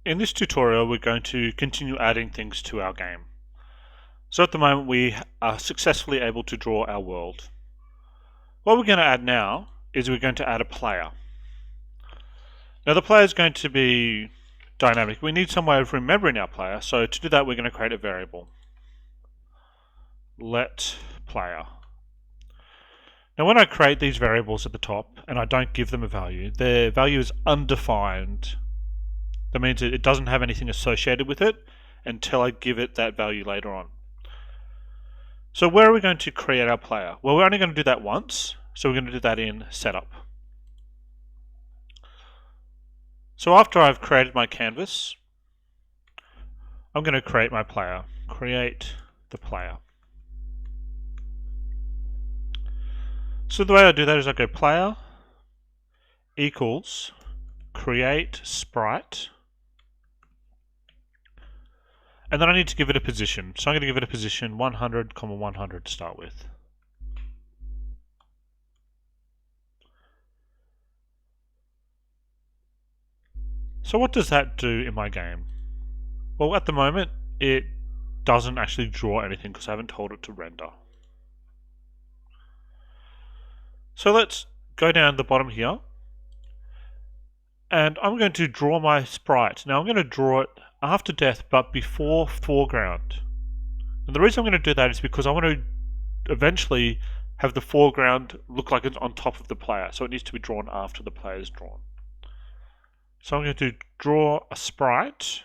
In this tutorial we're going to continue adding things to our game. So at the moment we are successfully able to draw our world. What we're going to add now is we're going to add a player. Now the player is going to be dynamic. We need some way of remembering our player, so to do that we're going to create a variable. Let player. Now when I create these variables at the top and I don't give them a value, their value is undefined. That means it doesn't have anything associated with it until I give it that value later on. So where are we going to create our player? Well, we're only going to do that once, so we're going to do that in setup. So after I've created my canvas, I'm going to create my player. Create the player. So the way I do that is I go player equals create sprite, and then I need to give it a position. So I'm going to give it a position 100, 100 to start with. So what does that do in my game? Well, at the moment it doesn't actually draw anything because I haven't told it to render. So let's go down the bottom here, and I'm going to draw my sprite. Now I'm going to draw it after death but before foreground. And the reason I'm going to do that is because I want to eventually have the foreground look like it's on top of the player, so it needs to be drawn after the player is drawn. So I'm going to draw a sprite,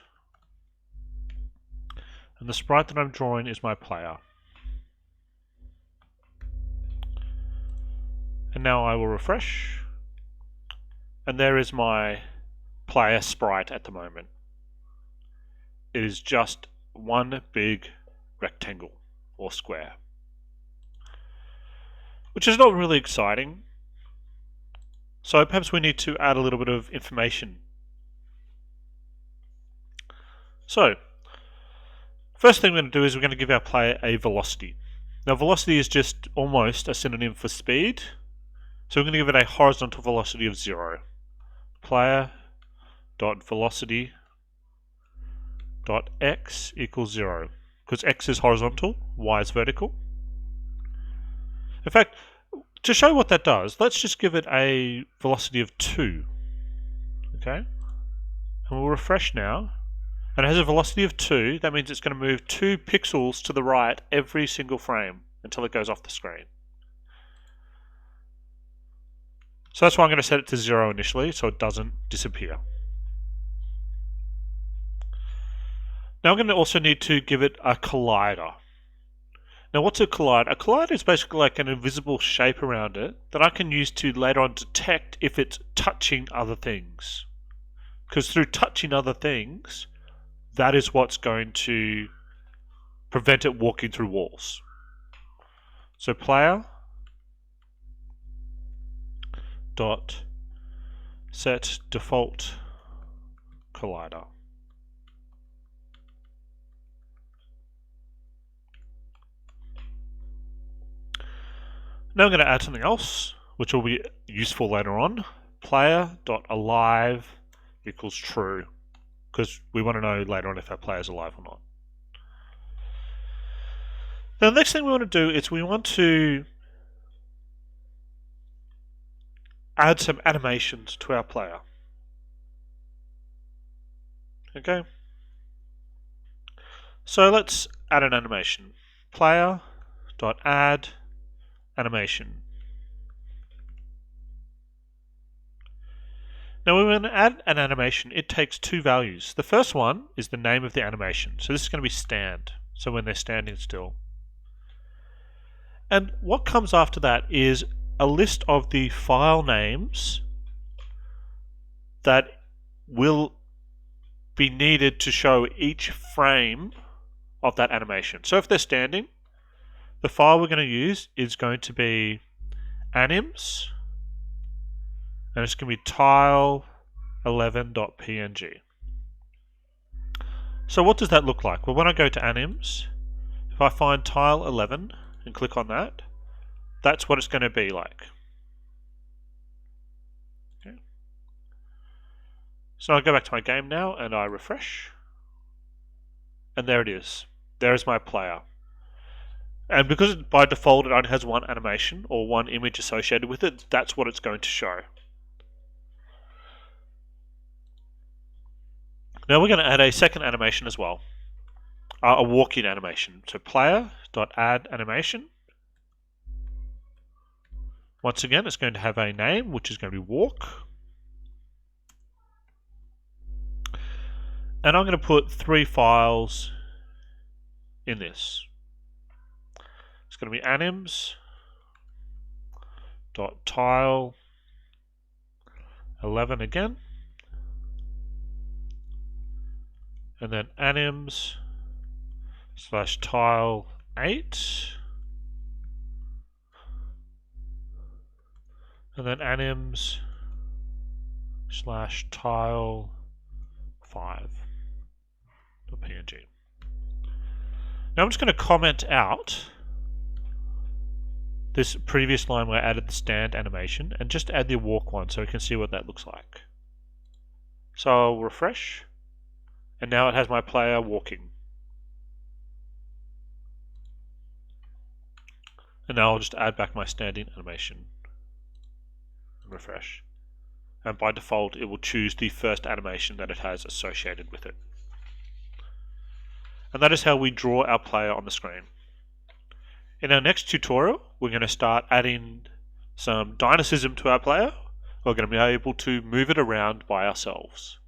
and the sprite that I'm drawing is my player. And now I will refresh, and there is my player sprite at the moment. It is just one big rectangle or square, which is not really exciting. So perhaps we need to add a little bit of information. So first thing we're going to do is we're going to give our player a velocity. Now velocity is just almost a synonym for speed, so we're going to give it a horizontal velocity of 0. Player.velocity x equals 0, because x is horizontal, y is vertical. In fact, to show what that does, let's just give it a velocity of 2. Okay, and we'll refresh now, and it has a velocity of 2. That means it's going to move 2 pixels to the right every single frame until it goes off the screen. So that's why I'm going to set it to 0 initially, so it doesn't disappear. Now I'm going to also need to give it a collider. Now what's a collider? A collider is basically like an invisible shape around it that I can use to later on detect if it's touching other things. Because through touching other things, that is what's going to prevent it walking through walls. So player dot set default collider. Now I'm going to add something else which will be useful later on. Player.alive equals true, because we want to know later on if our player is alive or not. Now the next thing we want to do is we want to add some animations to our player. Okay, so let's add an animation. Player.add animation. Now when we're going to add an animation, it takes 2 values. The first one is the name of the animation. So this is going to be stand, so when they're standing still. And what comes after that is a list of the file names that will be needed to show each frame of that animation. So if they're standing, the file we're going to use is going to be anims, and it's going to be tile11.png. So what does that look like? Well, when I go to anims, if I find tile 11 and click on that, that's what it's going to be like. Okay. So I go back to my game now and I refresh. And there it is. There is my player. And because by default it only has one animation or one image associated with it, that's what it's going to show. Now we're going to add a second animation as well. A walk-in animation. So player.add animation. Once again, it's going to have a name, which is going to be walk. And I'm going to put 3 files in this. It's going to be anims.tile 11 again. And then anims/tile 8. And then anims/tile 5.png. Now I'm just going to comment out this previous line where I added the stand animation and just add the walk one so we can see what that looks like. So I'll refresh, and now it has my player walking. And now I'll just add back my standing animation and refresh. And by default it will choose the first animation that it has associated with it. And that is how we draw our player on the screen. In our next tutorial, we're going to start adding some dynamism to our player. We're going to be able to move it around by ourselves.